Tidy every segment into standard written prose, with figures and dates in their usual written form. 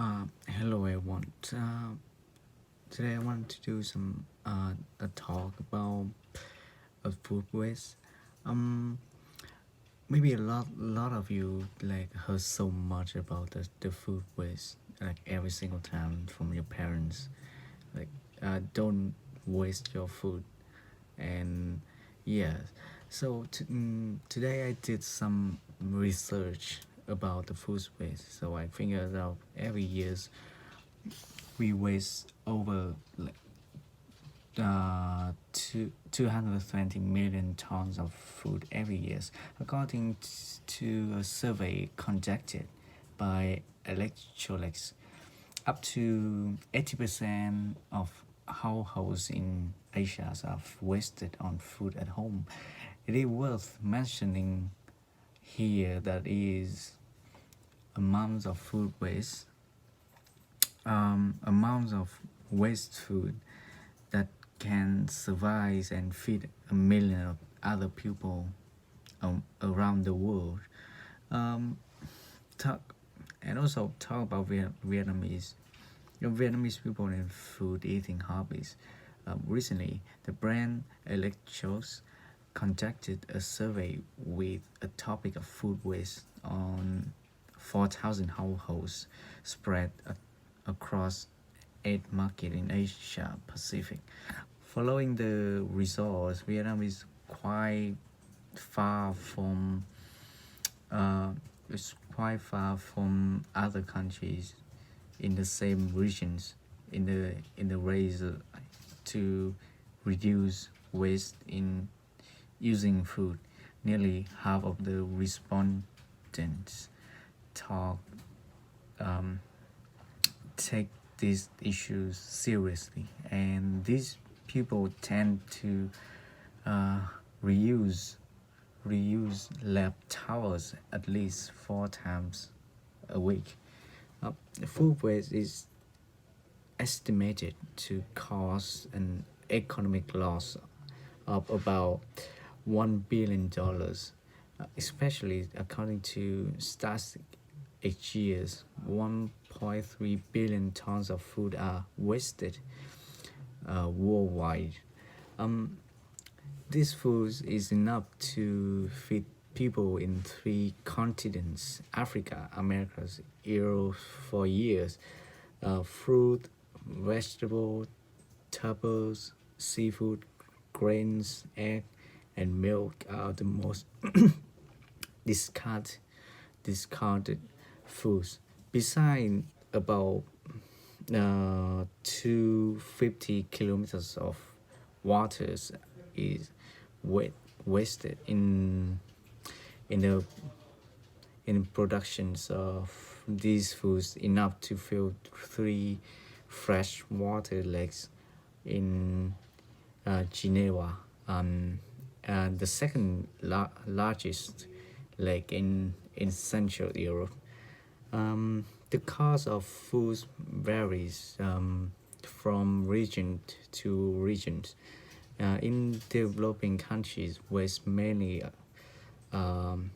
Hello everyone. Today I want to do some a talk about food waste. Um, Maybe a lot of you like heard so much about the food waste like every single time from your parents, like don't waste your food, and yeah. Today I did some research about the food waste. So I figured out every years we waste over like 220 million tons of food every year, according to a survey conducted by Electrolux. Up to 80% of households in Asia have wasted on food at home. It is worth mentioning here that is amounts of food waste, amounts of waste food that can survive and feed a million of other people around the world. Um, talk and also talk about Vietnamese. Vietnamese people and food eating hobbies. Recently, the brand Electros conducted a survey with a topic of food waste on 4,000 households spread across 8 markets in Asia Pacific. Following the results, Vietnam is quite far from uh, other countries in the same regions in the race to reduce waste in using food. Nearly half of the respondents talk um, take these issues seriously, and these people tend to uh, reuse lab towels at least 4 times a week. Uh, Food waste is estimated to cause an economic loss of about $1 billion, especially according to Statistics. Each year, 1.3 billion tons of food are wasted worldwide. Um, this food is enough to feed people in 3 continents: Africa, Americas, Europe for years. Fruit, vegetable, tubers, seafood, grains, egg, and milk are the most discard, discarded foods. Besides, about 250 kilometers of waters is wasted in the in productions of these foods, enough to fill 3 freshwater lakes in Geneva, and the second largest lake in Central Europe. The cost of food varies from region to regions. In developing countries, waste mainly um,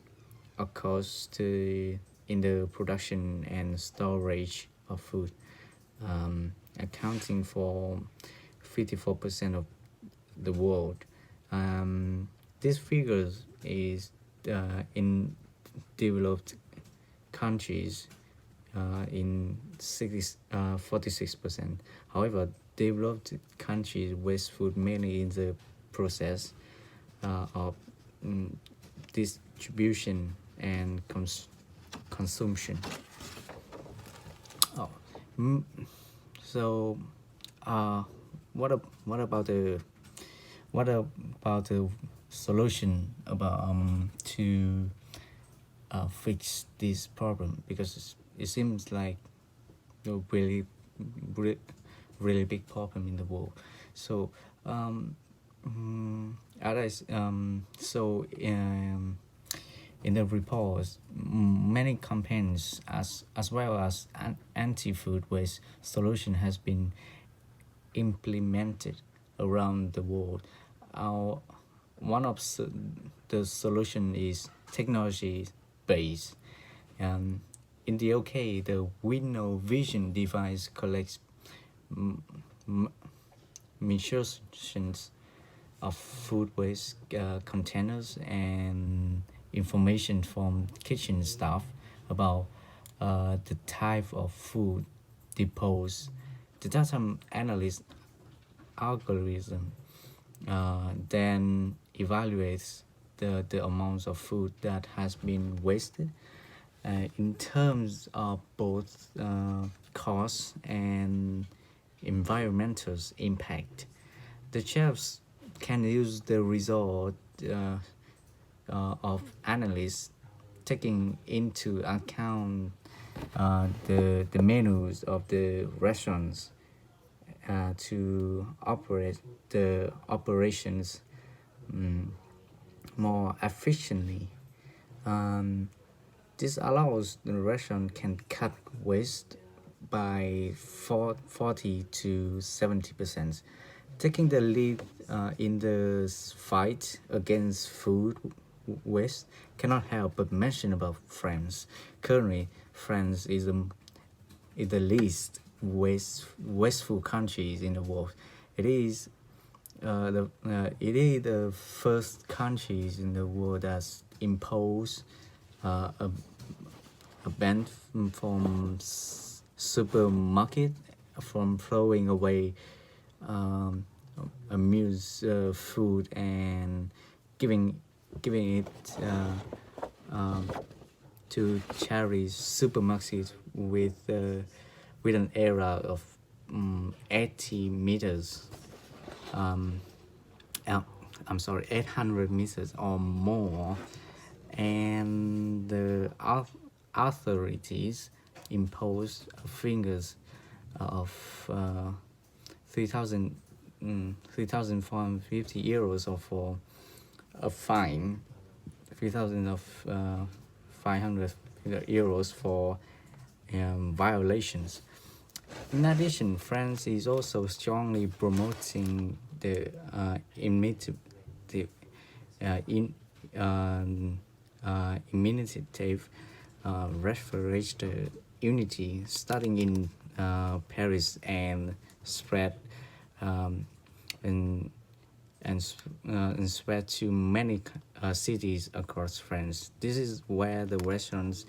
occurs in the production and storage of food, accounting for 54% of the world. This figure is in developed countries in 46%. However, developed countries waste food mainly in the process of distribution and consumption. Oh, mm, so uh, what about the solution about to fix this problem? Because it seems like a really, really big problem in the world. So others in the reports, many campaigns as well as an anti-food waste solution has been implemented around the world. Our one of the solution is technology based. in the UK, the Window Vision device collects measurations of food waste containers and information from kitchen staff about the type of food deposed. The data analyst algorithm then evaluates the amounts of food that has been wasted in terms of both cost and environmental impact. The chefs can use the result of analysts taking into account the menus of the restaurants to operate the operations more efficiently. This allows the restaurant can cut waste by 40 to 70%, taking the lead in the fight against food waste. Cannot help but mention about France. Currently, France is the least wasteful countries in the world. It is the first countries in the world that's imposed a ban from supermarket from throwing away amused food and giving it to charity supermarkets with an area of 80 meters. I'm sorry, 800 meters or more, and the authorities imposed figures of 3,450 euros or for a fine, 3,500 euros for violations. In addition, France is also strongly promoting the imitative refrigerated unity, starting in Paris and spread and spread to many cities across France. This is where the restaurants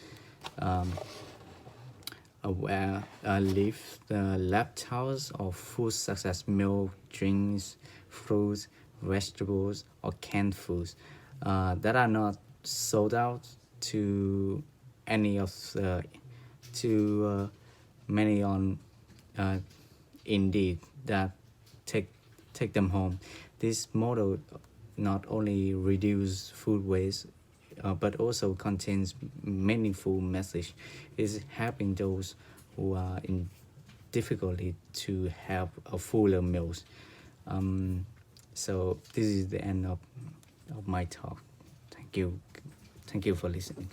leave the leftovers of foods such as milk, drinks, fruits, vegetables, or canned foods that are not sold out to any of many on Indeed that take them home. This model not only reduces food waste but also contains meaningful message. Is helping those who are in difficulty to have a fuller meals. So this is the end of my talk. Thank you for listening.